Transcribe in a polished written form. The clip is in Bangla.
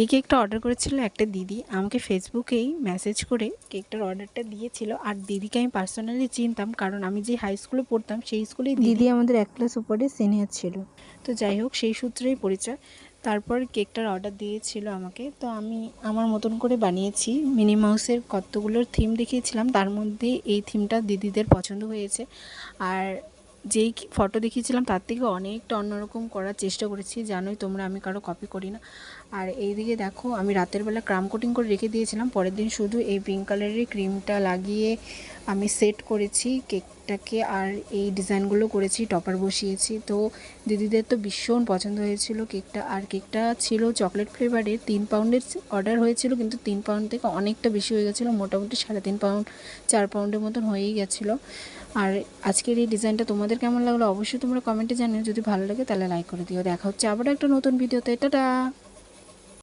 এই কেকটা অর্ডার করেছিল একটা দিদি, আমাকে ফেসবুকেই মেসেজ করে কেকটার অর্ডারটা দিয়েছিল। আর দিদিকে আমি পার্সোনালি চিনতাম, কারণ আমি যে হাই স্কুলে পড়তাম সেই স্কুলেই দিদি আমাদের এক ক্লাস উপরে সিনিয়র ছিল। তো যাই হোক, সেই সূত্রেই পরিচয়। তারপর কেকটার অর্ডার দিয়েছিল আমাকে, তো আমি আমার মতন করে বানিয়েছি। মিনি মাউসের কতগুলোর থিম দেখিয়েছিলাম, তার মধ্যে এই থিমটা দিদিদের পছন্দ হয়েছে। আর যেই ফটো দেখিয়েছিলাম তার থেকে অনেকটা অন্যরকম করার চেষ্টা করেছি, জানোই তোমরা আমি কারো কপি করি না। আর এইদিকে দেখো, আমি রাতের বেলা ক্রাম কোটিং করে রেখে দিয়েছিলাম, পরের দিন শুধু এই পিঙ্ক কালারের ক্রিমটা লাগিয়ে আমি সেট করেছি কেকটাকে। আর এই ডিজাইনগুলো করেছি, টপার বসিয়েছি। তো দিদিদের তো ভীষণ পছন্দ হয়েছিল কেকটা। আর কেকটা ছিল চকলেট ফ্লেভারের, 3 পাউন্ডের অর্ডার হয়েছিল, কিন্তু 3 পাউন্ড থেকে অনেকটা বেশি হয়ে গেছিলো, মোটামুটি 3.5 পাউন্ড 4 পাউন্ডের মতন হয়েই গেছিলো। আর আজকের এই ডিজাইনটা তোমাদের কেমন লাগলো অবশ্যই তোমরা কমেন্টে জানিও। যদি ভালো লাগে তাহলে লাইক করে দিও। দেখা হচ্ছে আবার একটা নতুন ভিডিওতে। টাটা।